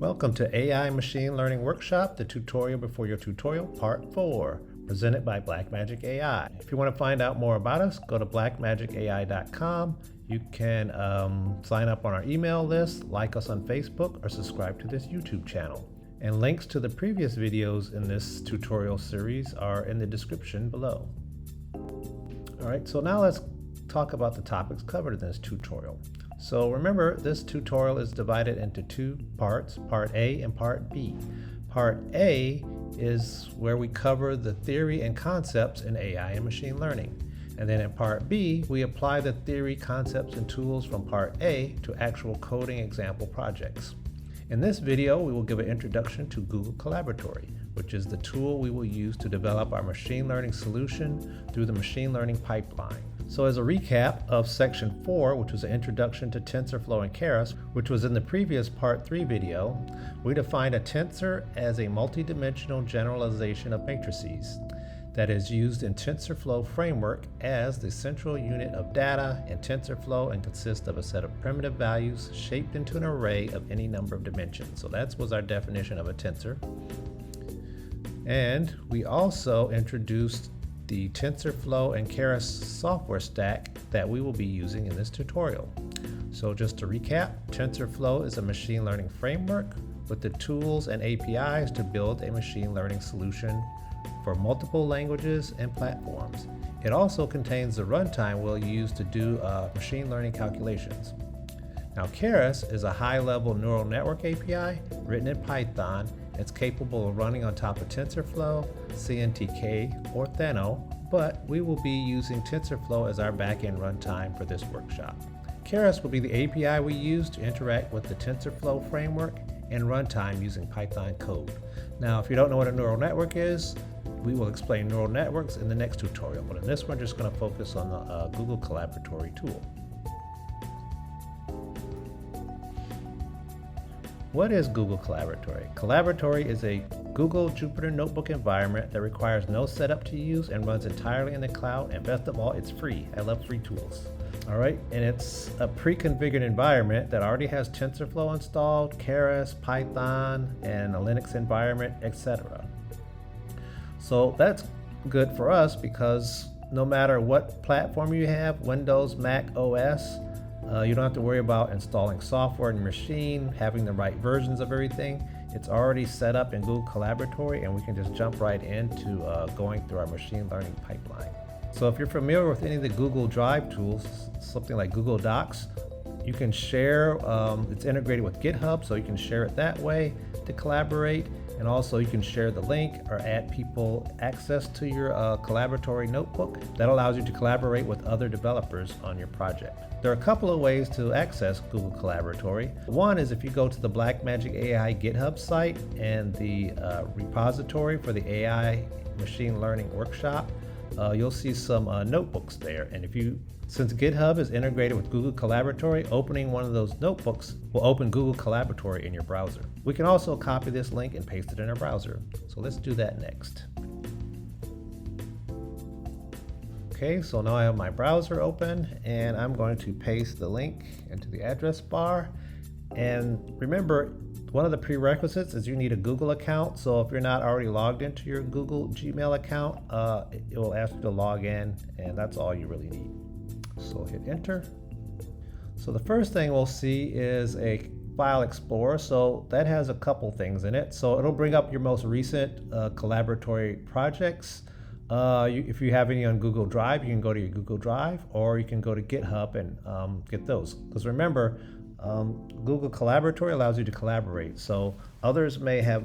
Welcome to AI Machine Learning Workshop, the tutorial before your tutorial, part 4, presented by Blackmagic AI. If you want to find out more about us, go to blackmagicai.com. You can sign up on our email list, like us on Facebook, or subscribe to this YouTube channel. And links to the previous videos in this tutorial series are in the description below. All right, so now let's talk about the topics covered in this tutorial. So remember, this tutorial is divided into two parts, Part A and Part B. Part A is where we cover the theory and concepts in AI and machine learning. And then in Part B, we apply the theory, concepts, and tools from Part A to actual coding example projects. In this video, we will give an introduction to Google Colaboratory, which is the tool we will use to develop our machine learning solution through the machine learning pipeline. So as a recap of Section 4, which was an introduction to TensorFlow and Keras, which was in the previous Part 3 video, we defined a tensor as a multidimensional generalization of matrices that is used in TensorFlow framework as the central unit of data in TensorFlow and consists of a set of primitive values shaped into an array of any number of dimensions. So that was our definition of a tensor. And we also introduced the TensorFlow and Keras software stack that we will be using in this tutorial. So just to recap, TensorFlow is a machine learning framework with the tools and APIs to build a machine learning solution for multiple languages and platforms. It also contains the runtime we'll use to do machine learning calculations. Now, Keras is a high-level neural network API written in Python. It's capable of running on top of TensorFlow, CNTK, or Theno, but we will be using TensorFlow as our backend runtime for this workshop. Keras will be the API we use to interact with the TensorFlow framework and runtime using Python code. Now, if you don't know what a neural network is, we will explain neural networks in the next tutorial, but in this one, we're just going to focus on the Google Colaboratory tool. What is Google Colaboratory? Colaboratory is a Google Jupyter Notebook environment that requires no setup to use and runs entirely in the cloud, and best of all, it's free. I love free tools. All right, and it's a pre-configured environment that already has TensorFlow installed, Keras, Python, and a Linux environment, etc. So that's good for us because no matter what platform you have, Windows, Mac, OS, you don't have to worry about installing software in your machine, having the right versions of everything. It's already set up in Google Colaboratory, and we can just jump right into going through our machine learning pipeline. So if you're familiar with any of the Google Drive tools, something like Google Docs, you can share, it's integrated with GitHub, so you can share it that way to collaborate. And also you can share the link or add people access to your Collaboratory notebook. That allows you to collaborate with other developers on your project. There are a couple of ways to access Google Colaboratory. One is if you go to the Blackmagic AI GitHub site and the repository for the AI Machine Learning Workshop, you'll see some notebooks there. And since GitHub is integrated with Google Colaboratory, opening one of those notebooks will open Google Colaboratory in your browser. We can also copy this link and paste it in our browser. So let's do that next. Okay, so now I have my browser open and I'm going to paste the link into the address bar. And remember, one of the prerequisites is you need a Google account. So if you're not already logged into your Google Gmail account, it will ask you to log in, and that's all you really need. So hit enter. So the first thing we'll see is a file explorer. So that has a couple things in it. So it'll bring up your most recent Collaboratory projects. If you have any on Google Drive, you can go to your Google Drive, or you can go to GitHub and get those. Because remember, Google Collaboratory allows you to collaborate. So others may have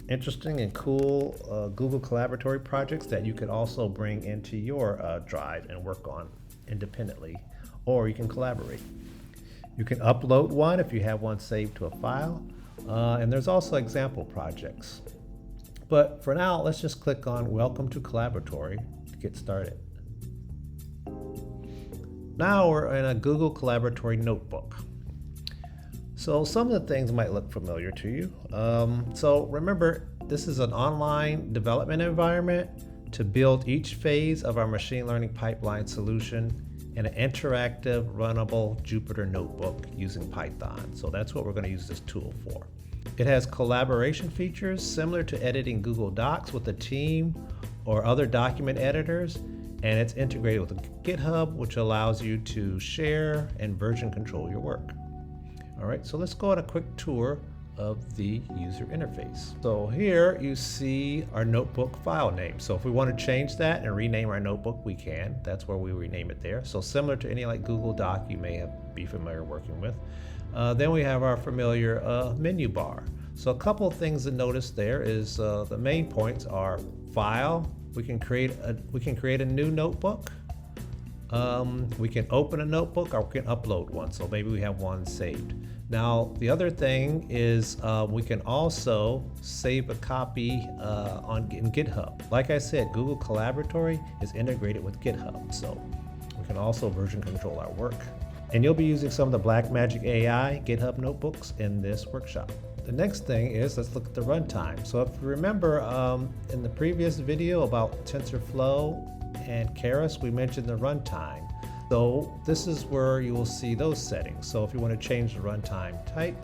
interesting and cool Google Collaboratory projects that you could also bring into your drive and work on independently, or you can collaborate. You can upload one if you have one saved to a file, and there's also example projects. But for now, let's just click on Welcome to Collaboratory to get started. Now we're in a Google Collaboratory notebook. So some of the things might look familiar to you. So remember, this is an online development environment to build each phase of our machine learning pipeline solution in an interactive, runnable Jupyter notebook using Python. So that's what we're going to use this tool for. It has collaboration features similar to editing Google Docs with a team or other document editors, and it's integrated with GitHub, which allows you to share and version control your work. All right, so let's go on a quick tour of the user interface. So here you see our notebook file name. So if we want to change that and rename our notebook, we can. That's where we rename it there. So similar to any like Google Doc you may be familiar working with. Then we have our familiar menu bar. So a couple of things to notice there is the main points are file. We can create a new notebook. We can open a notebook, or we can upload one. So maybe we have one saved. Now, the other thing is we can also save a copy in GitHub. Like I said, Google Colaboratory is integrated with GitHub, so we can also version control our work. And you'll be using some of the Blackmagic AI GitHub notebooks in this workshop. The next thing is, let's look at the runtime. So if you remember in the previous video about TensorFlow and Keras, we mentioned the runtime. So this is where you will see those settings. So if you want to change the runtime type,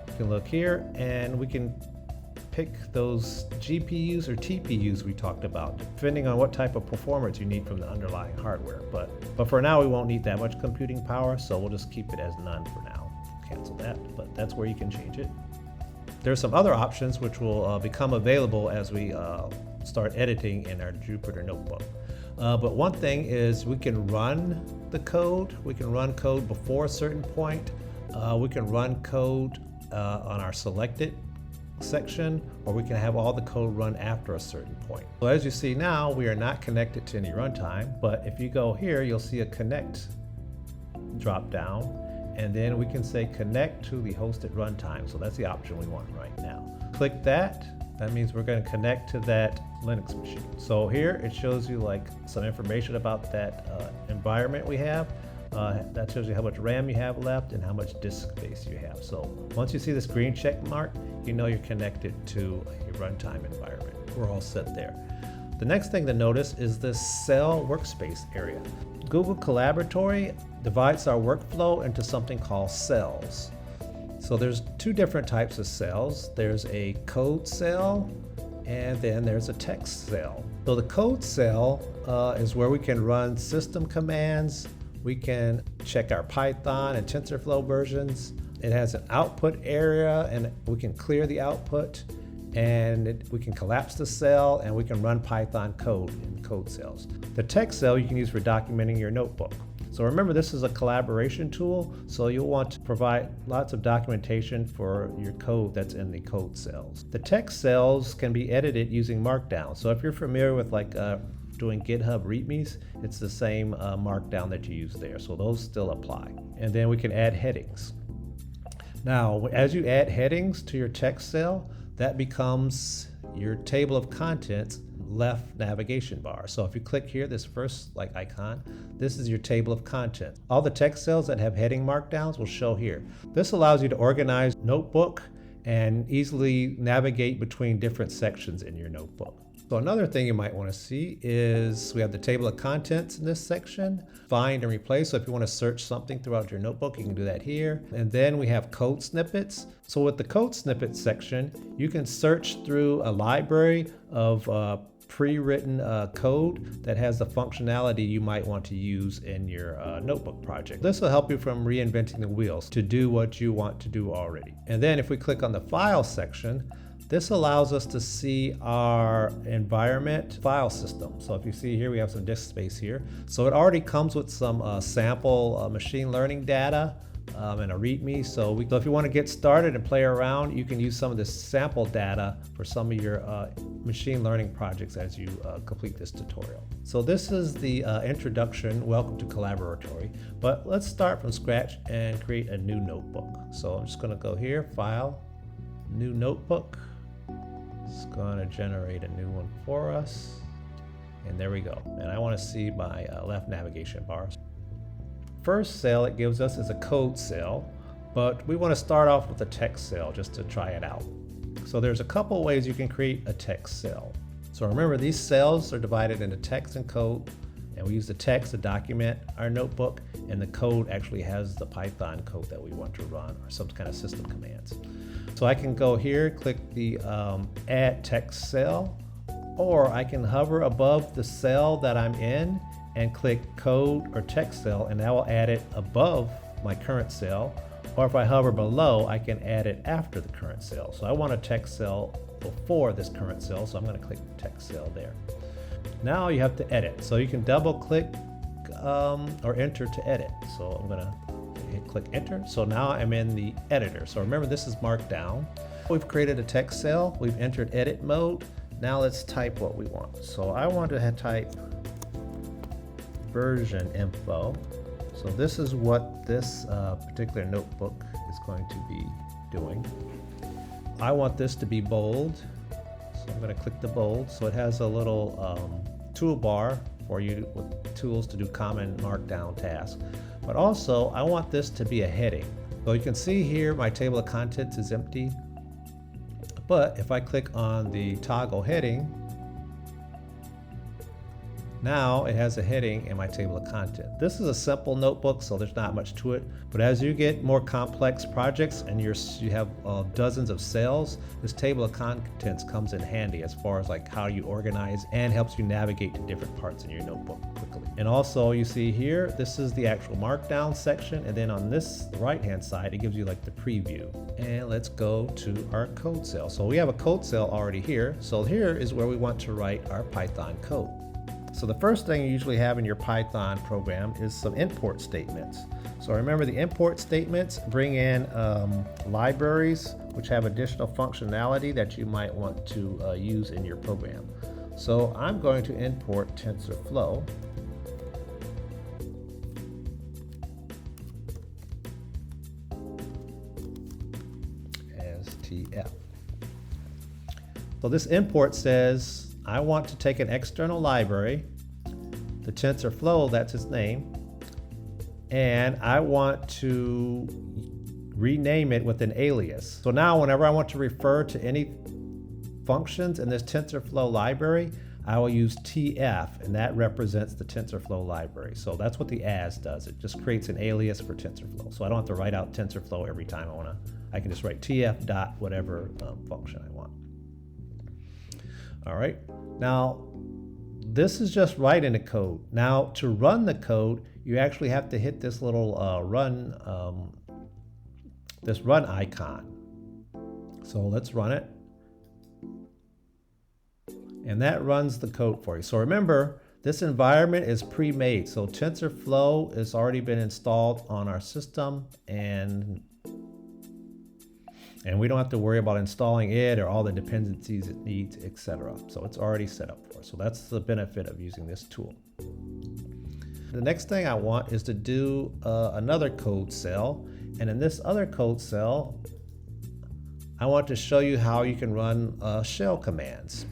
you can look here and we can pick those GPUs or TPUs we talked about, depending on what type of performance you need from the underlying hardware. But for now, we won't need that much computing power, so we'll just keep it as none for now. Cancel that, but that's where you can change it. There's some other options which will become available as we start editing in our Jupyter Notebook. But one thing is we can run the code. We can run code before a certain point. We can run code on our selected section, or we can have all the code run after a certain point. So as you see now, we are not connected to any runtime, but if you go here, you'll see a connect drop down, and then we can say connect to the hosted runtime. So that's the option we want right now. Click that. That means we're going to connect to that Linux machine. So here it shows you like some information about that environment we have. That shows you how much RAM you have left and how much disk space you have. So once you see this green check mark, you know you're connected to a runtime environment. We're all set there. The next thing to notice is this cell workspace area. Google Collaboratory divides our workflow into something called cells. So there's two different types of cells. There's a code cell and then there's a text cell. So the code cell is where we can run system commands. We can check our Python and TensorFlow versions. It has an output area and we can clear the output, and we can collapse the cell and we can run Python code in code cells. The text cell you can use for documenting your notebook. So remember, this is a collaboration tool, so you'll want to provide lots of documentation for your code that's in the code cells. The text cells can be edited using Markdown. So if you're familiar with like doing GitHub READMEs, it's the same Markdown that you use there. So those still apply. And then we can add headings. Now, as you add headings to your text cell, that becomes your table of contents left navigation bar. So if you click here, this first like icon, this is your table of contents. All the text cells that have heading markdowns will show here. This allows you to organize notebook and easily navigate between different sections in your notebook. So another thing you might want to see is we have the table of contents in this section, find and replace. So if you want to search something throughout your notebook, you can do that here. And then we have code snippets. So with the code snippets section, you can search through a library of pre-written code that has the functionality you might want to use in your notebook project. This will help you from reinventing the wheels to do what you want to do already. And then if we click on the file section, this allows us to see our environment file system. So if you see here, we have some disk space here. So it already comes with some sample machine learning data and a README. So if you want to get started and play around, you can use some of this sample data for some of your machine learning projects as you complete this tutorial. So this is the introduction. Welcome to Collaboratory. But let's start from scratch and create a new notebook. So I'm just going to go here, File, New Notebook. It's going to generate a new one for us. And there we go. And I want to see my left navigation bar. First cell it gives us is a code cell, but we want to start off with a text cell just to try it out. So there's a couple ways you can create a text cell. So remember, these cells are divided into text and code, and we use the text to document our notebook, and the code actually has the Python code that we want to run or some kind of system commands. So I can go here, click the add text cell, or I can hover above the cell that I'm in and click code or text cell, and that will add it above my current cell. Or if I hover below, I can add it after the current cell. So I want a text cell before this current cell, so I'm going to click text cell there. Now you have to edit. So you can double click or enter to edit. So I'm going to click enter. So now I'm in the editor. So remember, this is Markdown. We've created a text cell. We've entered edit mode. Now let's type what we want. So I want to type version info. So this is what this particular notebook is going to be doing. I want this to be bold. So I'm going to click the bold. So it has a little toolbar for you with tools to do common Markdown tasks. But also, I want this to be a heading. So you can see here my table of contents is empty. But if I click on the toggle heading, now it has a heading in my table of content. This is a simple notebook, so there's not much to it. But as you get more complex projects and you have dozens of cells, this table of contents comes in handy as far as like how you organize and helps you navigate to different parts in your notebook quickly. And also you see here, this is the actual Markdown section. And then on this right-hand side, it gives you like the preview. And let's go to our code cell. So we have a code cell already here. So here is where we want to write our Python code. So the first thing you usually have in your Python program is some import statements. So remember, the import statements bring in libraries which have additional functionality that you might want to use in your program. So I'm going to import TensorFlow. As TF. So this import says I want to take an external library, the TensorFlow, that's its name, and I want to rename it with an alias. So now whenever I want to refer to any functions in this TensorFlow library, I will use TF, and that represents the TensorFlow library. So that's what the as does. It just creates an alias for TensorFlow. So I don't have to write out TensorFlow every time I can just write TF dot whatever function I want. All right, now this is just writing the code. Now to run the code, you actually have to hit this little run icon. So let's run it. And that runs the code for you. So remember, this environment is pre-made. So TensorFlow has already been installed on our system, and we don't have to worry about installing it or all the dependencies it needs, etc. So it's already set up for us. So that's the benefit of using this tool. The next thing I want is to do another code cell. And in this other code cell, I want to show you how you can run shell commands.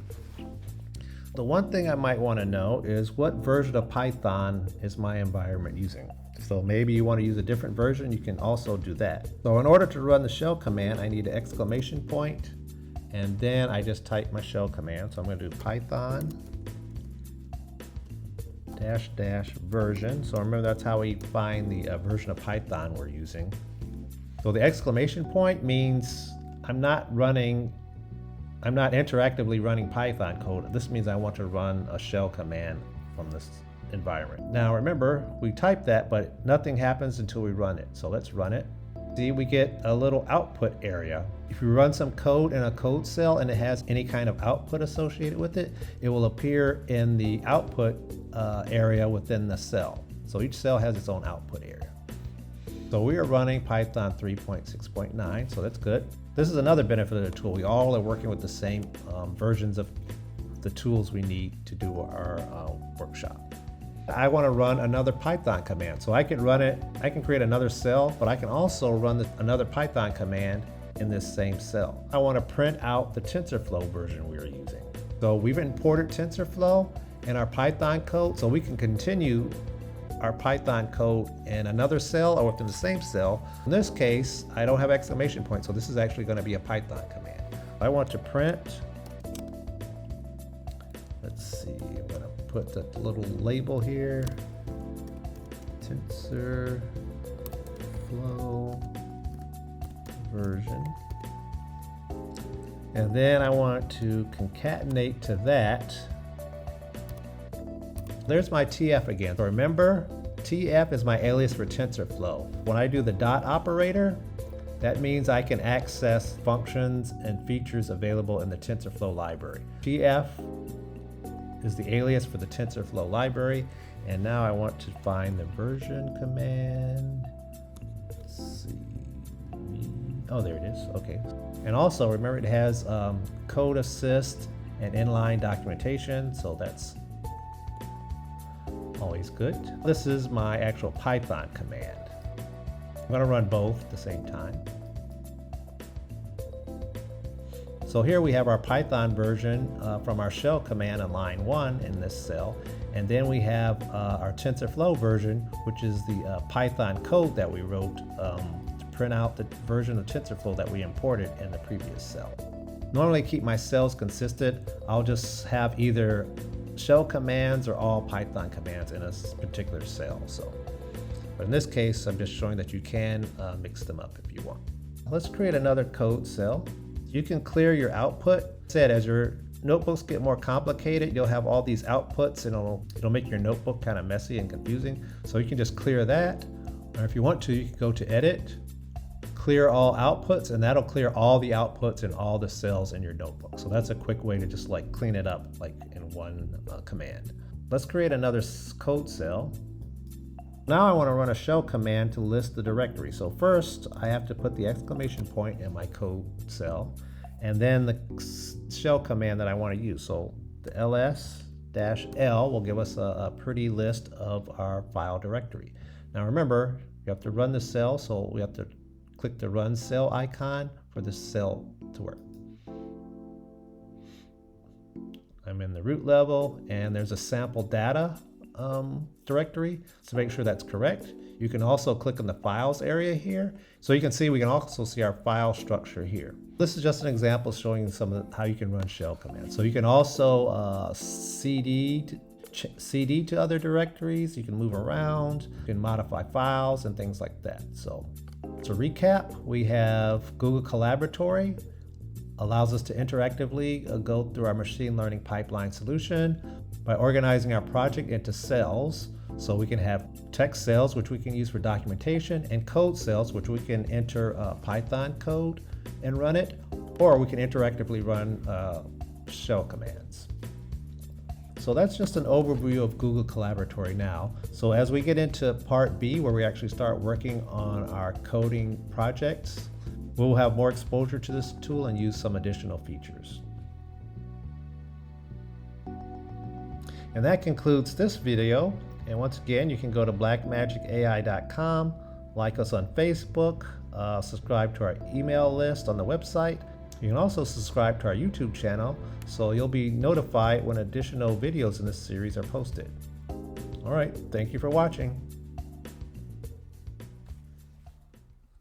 The one thing I might want to know is what version of Python is my environment using. So maybe you want to use a different version, you can also do that. So in order to run the shell command, I need an exclamation point, and then I just type my shell command. So I'm going to do Python -- version. So remember, that's how we find the version of Python we're using. So the exclamation point means I'm not interactively running Python code. This means I want to run a shell command from this environment. Now remember, we type that, but nothing happens until we run it. So let's run it. See, we get a little output area. If you run some code in a code cell and it has any kind of output associated with it, it will appear in the output area within the cell. So each cell has its own output area. So we are running Python 3.6.9, so that's good. This is another benefit of the tool. We all are working with the same versions of the tools we need to do our workshop. I want to run another Python command. So I can run it, I can create another cell, but I can also run another Python command in this same cell. I want to print out the TensorFlow version we are using. So we've imported TensorFlow in our Python code, so we can continue our Python code in another cell or within the same cell. In this case, I don't have exclamation point, so this is actually going to be a Python command. I want to print, let's see, I'm going to put the little label here, TensorFlow version. And then I want to concatenate to that. There's my TF again. So remember, TF is my alias for TensorFlow. When I do the dot operator, that means I can access functions and features available in the TensorFlow library. TF is the alias for the TensorFlow library. And now I want to find the version command. Let's see. Oh, there it is. Okay. And also remember, it has code assist and inline documentation. So that's always good. This is my actual Python command. I'm going to run both at the same time. So here we have our Python version from our shell command on line 1 in this cell. And then we have our TensorFlow version, which is the Python code that we wrote to print out the version of TensorFlow that we imported in the previous cell. Normally keep my cells consistent. I'll just have either shell commands or all Python commands in a particular cell. But in this case, I'm just showing that you can mix them up if you want. Let's create another code cell. You can clear your output. As your notebooks get more complicated, you'll have all these outputs and it'll make your notebook kind of messy and confusing. So you can just clear that. Or if you want to, you can go to Edit, Clear All Outputs, and that'll clear all the outputs in all the cells in your notebook. So that's a quick way to just like clean it up like in one command. Let's create another code cell. Now I want to run a shell command to list the directory. So first I have to put the exclamation point in my code cell, and then the shell command that I want to use. So the ls-l will give us a pretty list of our file directory. Now remember, you have to run the cell, so we have to click the run cell icon for the cell to work. I'm in the root level, and there's a sample data directory, so make sure that's correct. You can also click on the files area here, so you can see, we can also see our file structure here. This is just an example showing some of how you can run shell commands. So you can also CD to other directories, you can move around, you can modify files and things like that. So to recap, we have Google Colaboratory, allows us to interactively go through our machine learning pipeline solution by organizing our project into cells. So we can have text cells, which we can use for documentation, and code cells, which we can enter Python code and run it, or we can interactively run shell commands. So that's just an overview of Google Colaboratory now. So as we get into part B, where we actually start working on our coding projects, we'll have more exposure to this tool and use some additional features. And that concludes this video. And once again, you can go to blackmagicai.com, like us on Facebook, subscribe to our email list on the website. You can also subscribe to our YouTube channel, so you'll be notified when additional videos in this series are posted. All right, thank you for watching.